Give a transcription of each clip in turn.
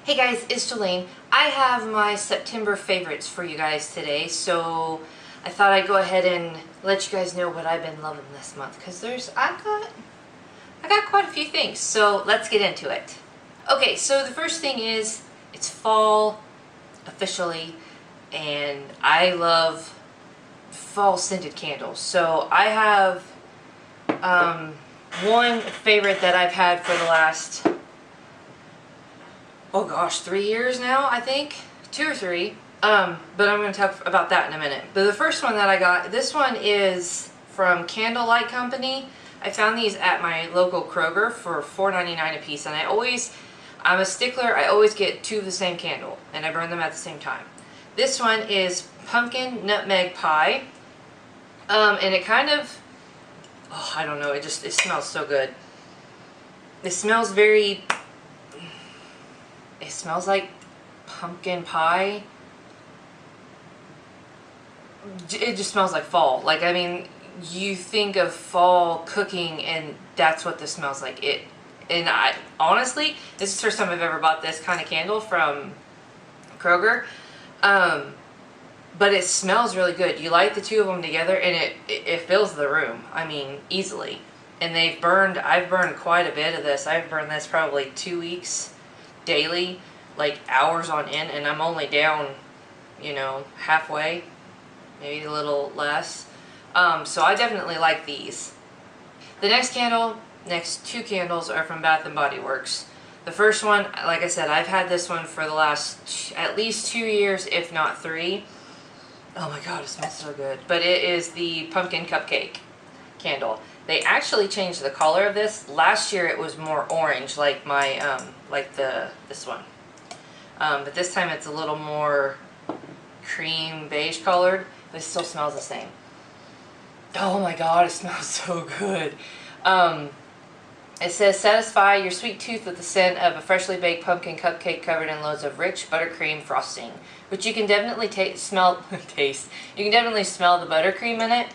Hey guys, it's Jolene. I have my September favorites for you guys today, so I thought I'd go ahead and let you guys know what I've been loving this month, because I got quite a few things, so let's get into it. Okay, so the first thing is, it's fall officially, and I love fall scented candles. So I have one favorite that I've had for the last, oh gosh, 3 years now, I think. 2 or 3. But I'm going to talk about that in a minute. But the first one that I got, this one is from Candlelight Company. I found these at my local Kroger for $4.99 a piece. And I'm a stickler, I always get 2 of the same candle. And I burn them at the same time. This one is Pumpkin Nutmeg Pie. And it kind of, oh, I don't know, it smells so good. It smells it smells like pumpkin pie. It just smells like fall. Like, I mean, you think of fall cooking and that's what this smells like. And honestly, this is the first time I've ever bought this kind of candle from Kroger. But it smells really good. You light the 2 of them together and it fills the room. I mean, easily. And I've burned quite a bit of this. I've burned this probably 2 weeks daily, like hours on end, and I'm only down, you know, halfway, maybe a little less. So I definitely like these. The next 2 candles are from Bath & Body Works. The first one, like I said, I've had this one for the last at least 2 years, if not 3. Oh my god, it smells so good. But it is the pumpkin cupcake candle. They actually changed the color of this. Last year it was more orange, like my this one. But this time it's a little more cream beige colored, but it still smells the same. Oh my god, it smells so good. It says, satisfy your sweet tooth with the scent of a freshly baked pumpkin cupcake covered in loads of rich buttercream frosting, which you can definitely smell. You can definitely smell the buttercream in it.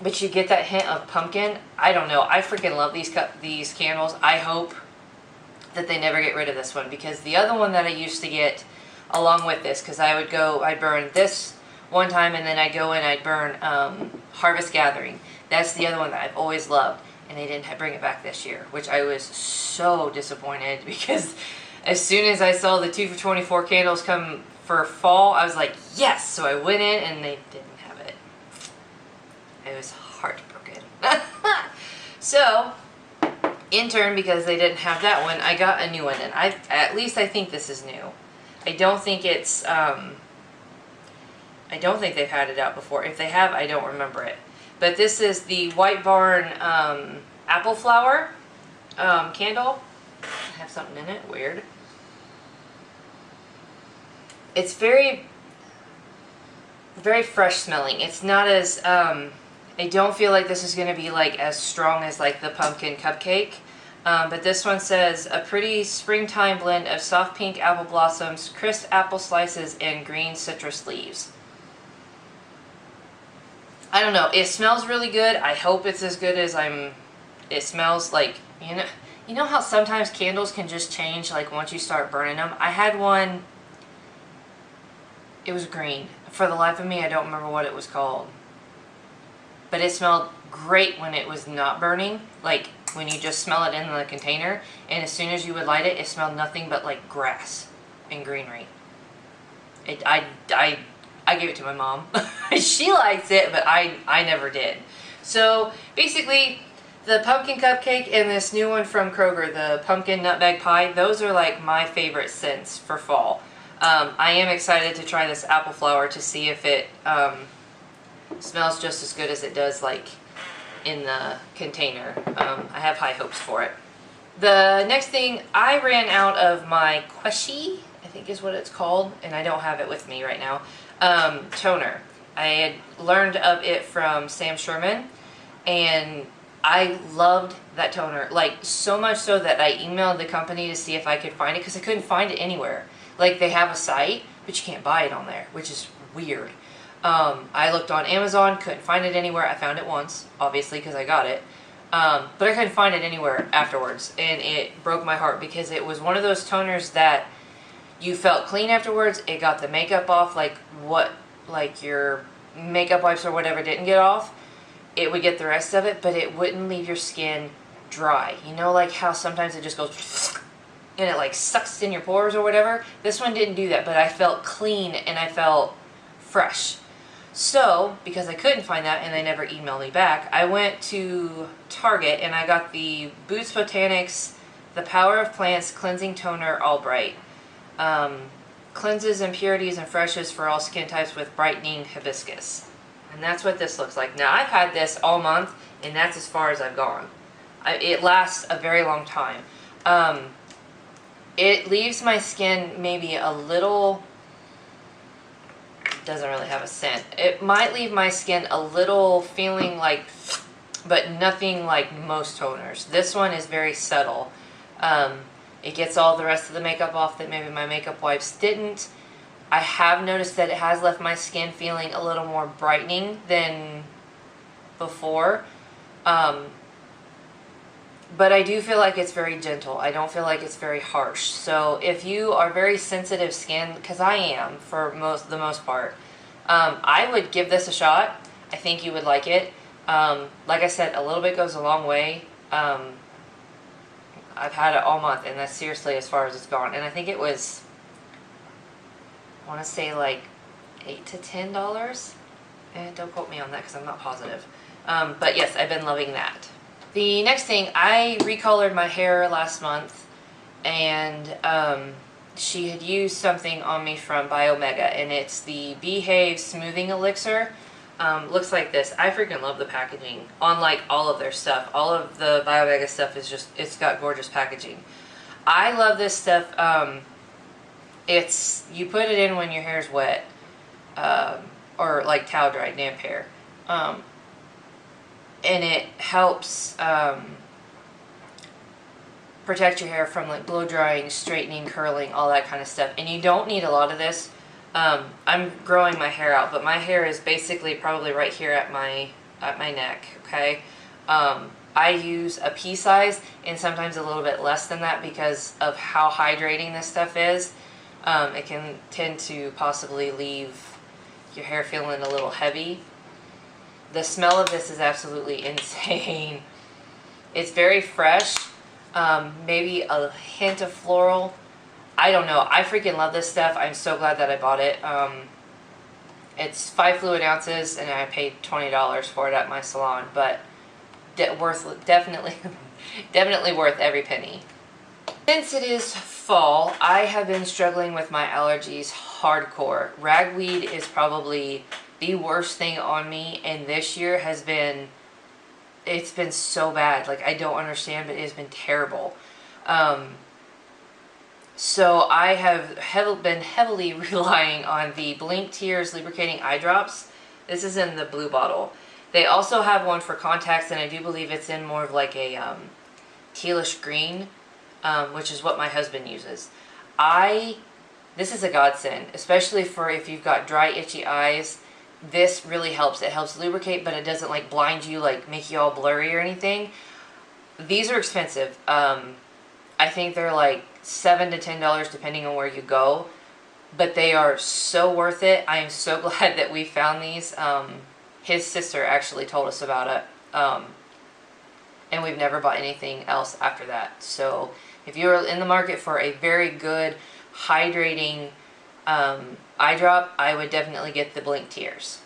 But you get that hint of pumpkin. I don't know. I freaking love these candles. I hope that they never get rid of this one, because the other one that I used to get along with this, because I'd burn this one time and then I'd go in, I'd burn Harvest Gathering. That's the other one that I've always loved, and they didn't bring it back this year, which I was so disappointed, because as soon as I saw the 2 for $24 candles come for fall, I was like, yes! So I went in and they didn't have it. I was heartbroken. So, in turn, because they didn't have that one, I got a new one, and at least I think this is new. I don't think it's, I don't think they've had it out before. If they have, I don't remember it. But this is the White Barn Apple Flower candle. I have something in it, weird. It's very, very fresh smelling. It's not as, I don't feel like this is going to be like as strong as like the pumpkin cupcake. But this one says, a pretty springtime blend of soft pink apple blossoms, crisp apple slices, and green citrus leaves. I don't know. It smells really good. I hope it's as good as it smells like, you know how sometimes candles can just change like once you start burning them? I had one, it was green. For the life of me, I don't remember what it was called. But it smelled great when it was not burning, like when you just smell it in the container, and as soon as you would light it, it smelled nothing but like grass and greenery. I gave it to my mom. She likes it, but I never did. So basically, the pumpkin cupcake and this new one from Kroger, the pumpkin nutmeg pie, those are like my favorite scents for fall. I am excited to try this apple flower to see if it smells just as good as it does like in the container. I have high hopes for it. The next thing, I ran out of my Queshy, I think is what it's called, and I don't have it with me right now, toner. I had learned of it from Sam Sherman, and I loved that toner, like so much so that I emailed the company to see if I could find it, because I couldn't find it anywhere. Like, they have a site, but you can't buy it on there, which is weird. I looked on Amazon, couldn't find it anywhere. I found it once, obviously, because I got it. But I couldn't find it anywhere afterwards, and it broke my heart because it was one of those toners that you felt clean afterwards. It got the makeup off, like your makeup wipes or whatever didn't get off. It would get the rest of it, but it wouldn't leave your skin dry. You know, like how sometimes it just goes and it like sucks in your pores or whatever. This one didn't do that, but I felt clean and I felt fresh. So, because I couldn't find that and they never emailed me back, I went to Target and I got the Boots Botanics The Power of Plants Cleansing Toner All Bright. Cleanses impurities and freshes for all skin types with brightening hibiscus. And that's what this looks like. Now, I've had this all month and that's as far as I've gone. It lasts a very long time. It leaves my skin maybe a little... doesn't really have a scent. It might leave my skin a little feeling like, but nothing like most toners. This one is very subtle. It gets all the rest of the makeup off that maybe my makeup wipes didn't. I have noticed that it has left my skin feeling a little more brightening than before. But I do feel like it's very gentle. I don't feel like it's very harsh. So if you are very sensitive skin, because I am for the most part, I would give this a shot. I think you would like it. Like I said, a little bit goes a long way. I've had it all month, and that's seriously as far as it's gone. And I think it was, I want to say like $8 to $10. And don't quote me on that because I'm not positive. But yes, I've been loving that. The next thing, I recolored my hair last month, and she had used something on me from Biomega, and it's the Behave Smoothing Elixir. Looks like this. I freaking love the packaging on like all of their stuff. All of the Biomega stuff is just, it's got gorgeous packaging. I love this stuff. You put it in when your hair's wet, or like towel dried, damp hair. And it helps protect your hair from like blow drying, straightening, curling, all that kind of stuff. And you don't need a lot of this. I'm growing my hair out, but my hair is basically probably right here at my neck. Okay, I use a pea size and sometimes a little bit less than that because of how hydrating this stuff is. It can tend to possibly leave your hair feeling a little heavy. The smell of this is absolutely insane. It's very fresh, maybe a hint of floral. I don't know. I freaking love this stuff. I'm so glad that I bought it. It's 5 fluid ounces, and I paid $20 for it at my salon, but definitely worth every penny. Since it is fall, I have been struggling with my allergies hardcore. Ragweed is probably the worst thing on me, and this year has been, it's been so bad. Like, I don't understand, but it has been terrible. So I have been heavily relying on the Blink Tears Lubricating Eye Drops. This is in the blue bottle. They also have one for contacts, and I do believe it's in more of like a tealish green, which is what my husband uses. This is a godsend, especially for if you've got dry, itchy eyes. This really helps. It helps lubricate, but it doesn't like blind you, like make you all blurry or anything. These are expensive. I think they're like $7 to $10 depending on where you go, but they are so worth it. I am so glad that we found these. His sister actually told us about it, and we've never bought anything else after that. So if you're in the market for a very good hydrating eye drop, I would definitely get the Blink Tears.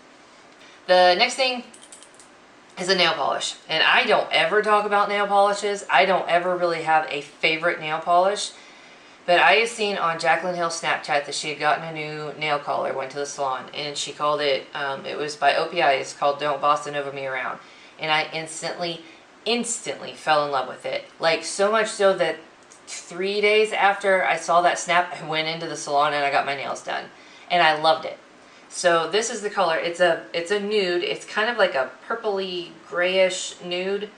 The next thing is a nail polish, and I don't ever talk about nail polishes. I don't ever really have a favorite nail polish, but I have seen on Jaclyn Hill's Snapchat that she had gotten a new nail color, went to the salon, and she called it, it was by OPI, it's called Don't Bossa Nova Me Around, and I instantly fell in love with it. Like, so much so that 3 days after I saw that snap, I went into the salon and I got my nails done, and I loved it. So this is the color. It's a nude. It's kind of like a purpley grayish nude.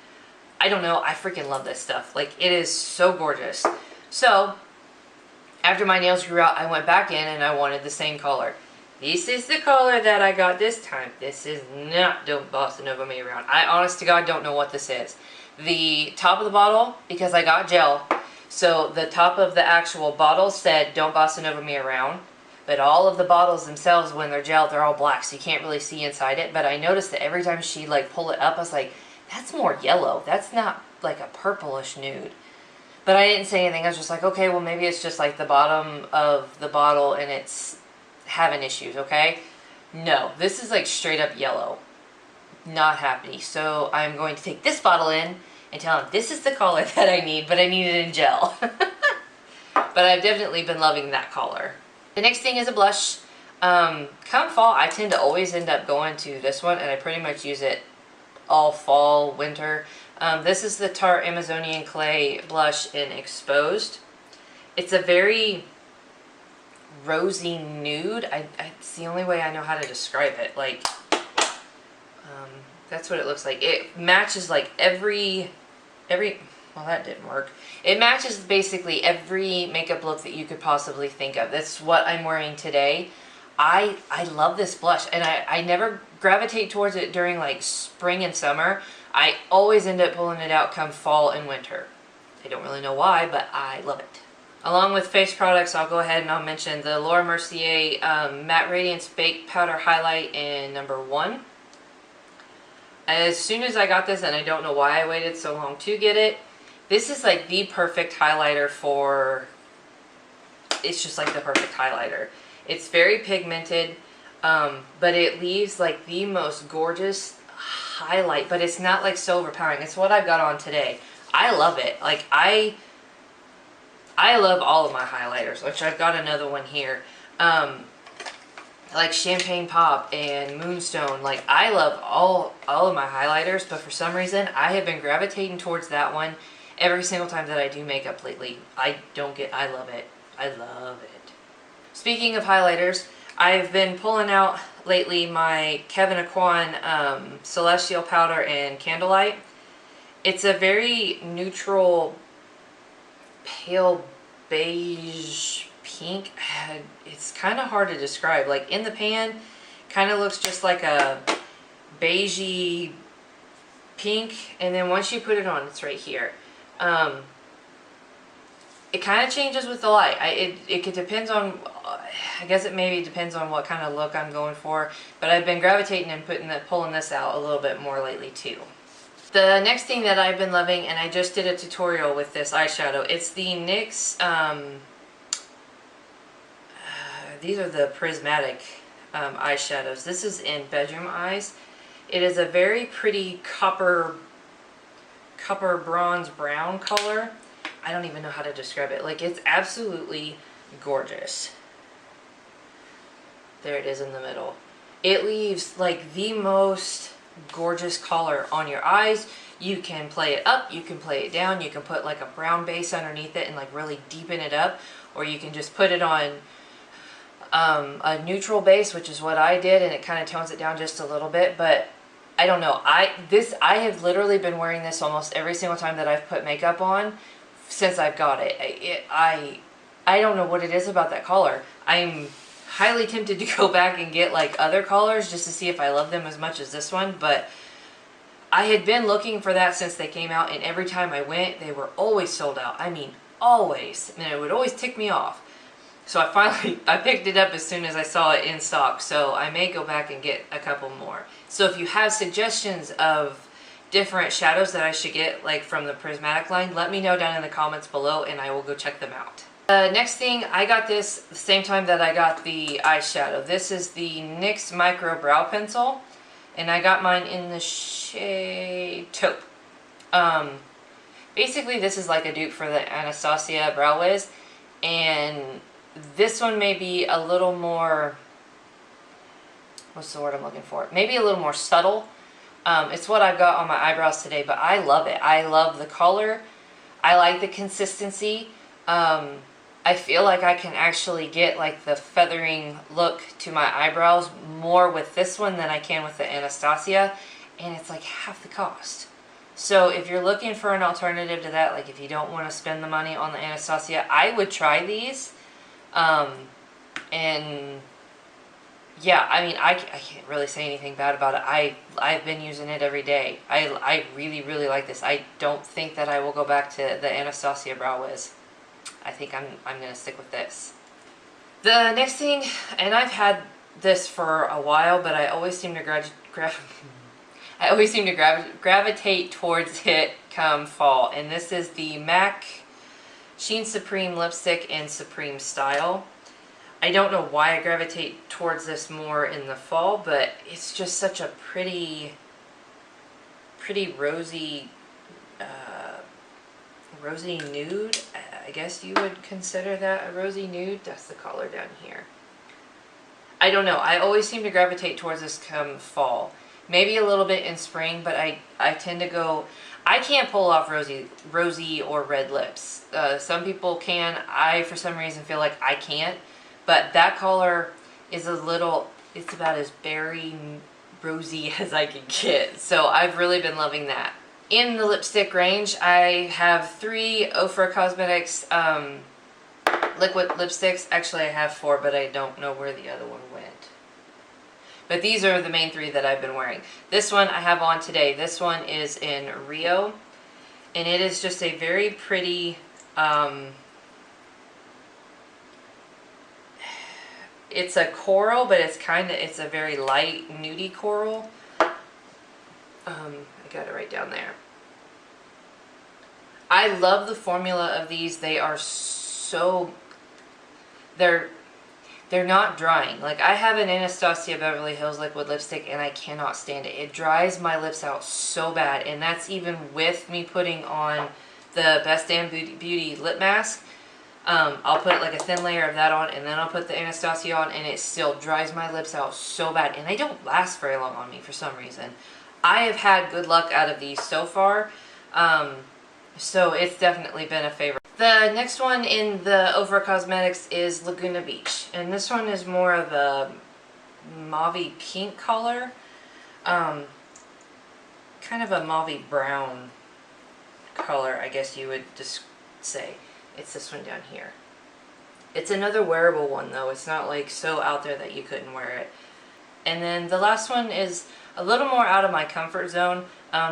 I don't know. I freaking love this stuff. Like, it is so gorgeous. So after my nails grew out, I went back in and I wanted the same color. This is the color that I got this time. This is not Don't Bossa Nova Me Around. I honest to God don't know what this is. The top of the bottle, because I got gel, so the top of the actual bottle said, "Don't boss it over me around." But all of the bottles themselves, when they're gel, they're all black, so you can't really see inside it. But I noticed that every time she like pull it up, I was like, that's more yellow. That's not like a purplish nude. But I didn't say anything. I was just like, okay, well maybe it's just like the bottom of the bottle and it's having issues, okay? No, this is like straight up yellow. Not happy. So I'm going to take this bottle in and tell him this is the color that I need, but I need it in gel. But I've definitely been loving that color. The next thing is a blush. Come fall, I tend to always end up going to this one, and I pretty much use it all fall, winter. This is the Tarte Amazonian Clay blush in Exposed. It's a very rosy nude. It's the only way I know how to describe it. Like, that's what it looks like. It matches like every, well, that didn't work. It matches basically every makeup look that you could possibly think of. That's what I'm wearing today. I love this blush, and I never gravitate towards it during like spring and summer. I always end up pulling it out come fall and winter. I don't really know why, but I love it. Along with face products, I'll go ahead and I'll mention the Laura Mercier Matte Radiance Baked Powder Highlight in #1. As soon as I got this, and I don't know why I waited so long to get it, this is like the perfect highlighter for, it's just like the perfect highlighter. It's very pigmented, but it leaves like the most gorgeous highlight, but it's not like so overpowering. It's what I've got on today. I love it. Like I love all of my highlighters, which I've got another one here. Like Champagne Pop and Moonstone. Like I love all of my highlighters, but for some reason I have been gravitating towards that one every single time that I do makeup lately. I love it. I love it. Speaking of highlighters, I've been pulling out lately my Kevyn Aucoin Celestial Powder in Candlelight. It's a very neutral, pale beige pink. It's kind of hard to describe. Like in the pan, kind of looks just like a beigey pink, and then once you put it on, it's right here. It kind of changes with the light. It depends on, I guess it maybe depends on what kind of look I'm going for, but I've been gravitating and pulling this out a little bit more lately too. The next thing that I've been loving, and I just did a tutorial with this eyeshadow, it's the NYX, these are the prismatic eyeshadows. This is in Bedroom Eyes. It is a very pretty copper bronze brown color. I don't even know how to describe it. Like, it's absolutely gorgeous. There it is in the middle. It leaves like the most gorgeous color on your eyes. You can play it up, you can play it down, you can put like a brown base underneath it and like really deepen it up, or you can just put it on a neutral base, which is what I did, and it kind of tones it down just a little bit. But I don't know, I have literally been wearing this almost every single time that I've put makeup on since I've got it. I don't know what it is about that color. I'm highly tempted to go back and get like other colors just to see if I love them as much as this one, but I had been looking for that since they came out, and every time I went, they were always sold out. I mean, always. And it would always tick me off. So I picked it up as soon as I saw it in stock, so I may go back and get a couple more. So if you have suggestions of different shadows that I should get, like from the prismatic line, let me know down in the comments below and I will go check them out. Next thing, I got this the same time that I got the eyeshadow. This is the NYX Micro Brow Pencil, and I got mine in the shade Taupe. Basically this is like a dupe for the Anastasia Brow Wiz, and this one may be a little more, what's the word I'm looking for? Maybe a little more subtle. It's what I've got on my eyebrows today, but I love it. I love the color. I like the consistency. I feel like I can actually get like the feathering look to my eyebrows more with this one than I can with the Anastasia, and it's like half the cost. So if you're looking for an alternative to that, like if you don't want to spend the money on the Anastasia, I would try these. And yeah, I mean, I can't really say anything bad about it. I've been using it every day. I really, really like this. I don't think that I will go back to the Anastasia Brow Wiz. I think I'm going to stick with this. The next thing, and I've had this for a while, but I always seem to gravitate towards it come fall. And this is the MAC Sheen Supreme Lipstick in Supreme Style. I don't know why I gravitate towards this more in the fall, but it's just such a pretty rosy, rosy nude. I guess you would consider that a rosy nude. That's the color down here. I don't know. I always seem to gravitate towards this come fall. Maybe a little bit in spring, but I tend to go... I can't pull off rosy or red lips. Some people can. I, for some reason, feel like I can't. But that color is a little... It's about as berry rosy as I can get. So I've really been loving that. In the lipstick range, I have 3 Ofra Cosmetics liquid lipsticks. Actually, I have 4, but I don't know where the other one went. But these are the main 3 that I've been wearing. This one I have on today. This one is in Rio. And it is just a very pretty... it's a coral, but it's a very light, nudie coral. I got it right down there. I love the formula of these. They are so... They're not drying. Like, I have an Anastasia Beverly Hills liquid lipstick and I cannot stand it. It dries my lips out so bad, and that's even with me putting on the Best Damn Beauty lip mask. I'll put like a thin layer of that on, and then I'll put the Anastasia on, and it still dries my lips out so bad, and they don't last very long on me for some reason. I have had good luck out of these so far, so it's definitely been a favorite. The next one in the Ofra Cosmetics is Laguna Beach, and this one is more of a mauve pink color, kind of a mauve brown color, I guess you would just say. It's this one down here. It's another wearable one though. It's not like so out there that you couldn't wear it. And then the last one is a little more out of my comfort zone.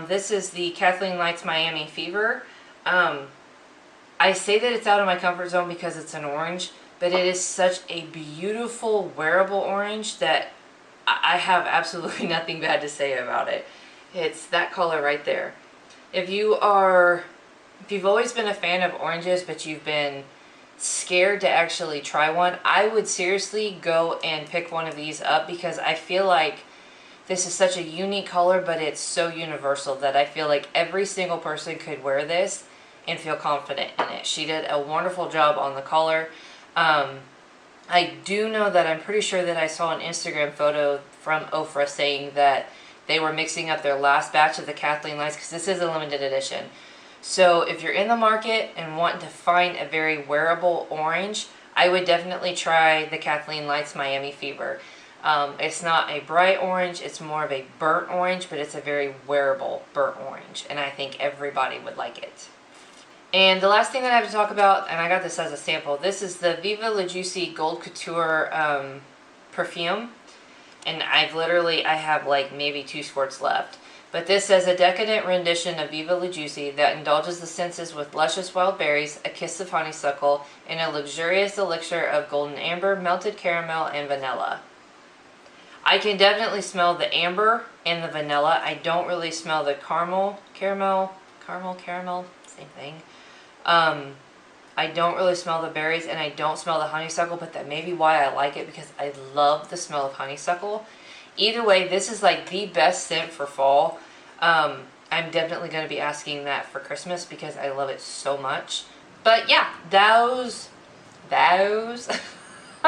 This is the Kathleen Lights Miami Fever. I say that it's out of my comfort zone because it's an orange, but it is such a beautiful wearable orange that I have absolutely nothing bad to say about it. It's that color right there. If you've always been a fan of oranges, but you've been scared to actually try one, I would seriously go and pick one of these up, because I feel like this is such a unique color, but it's so universal that I feel like every single person could wear this and feel confident in it. She did a wonderful job on the color. I do know that I'm pretty sure that I saw an Instagram photo from Ofra saying that they were mixing up their last batch of the Kathleen Lights, because this is a limited edition. So if you're in the market and want to find a very wearable orange, I would definitely try the Kathleen Lights Miami Fever. It's not a bright orange, it's more of a burnt orange, but it's a very wearable burnt orange, and I think everybody would like it. And the last thing that I have to talk about, and I got this as a sample, this is the Viva La Juicy Gold Couture perfume. And I have like maybe 2 squirts left. But this says, a decadent rendition of Viva La Juicy that indulges the senses with luscious wild berries, a kiss of honeysuckle, and a luxurious elixir of golden amber, melted caramel, and vanilla. I can definitely smell the amber and the vanilla. I don't really smell the caramel, same thing. I don't really smell the berries, and I don't smell the honeysuckle, but that may be why I like it, because I love the smell of honeysuckle. Either way, this is like the best scent for fall. I'm definitely going to be asking that for Christmas because I love it so much. But yeah, those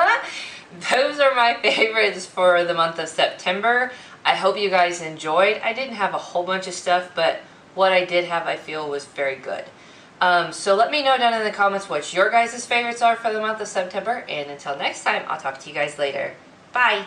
are my favorites for the month of September. I hope you guys enjoyed. I didn't have a whole bunch of stuff, but what I did have I feel was very good. So let me know down in the comments what your guys' favorites are for the month of September. And until next time, I'll talk to you guys later. Bye!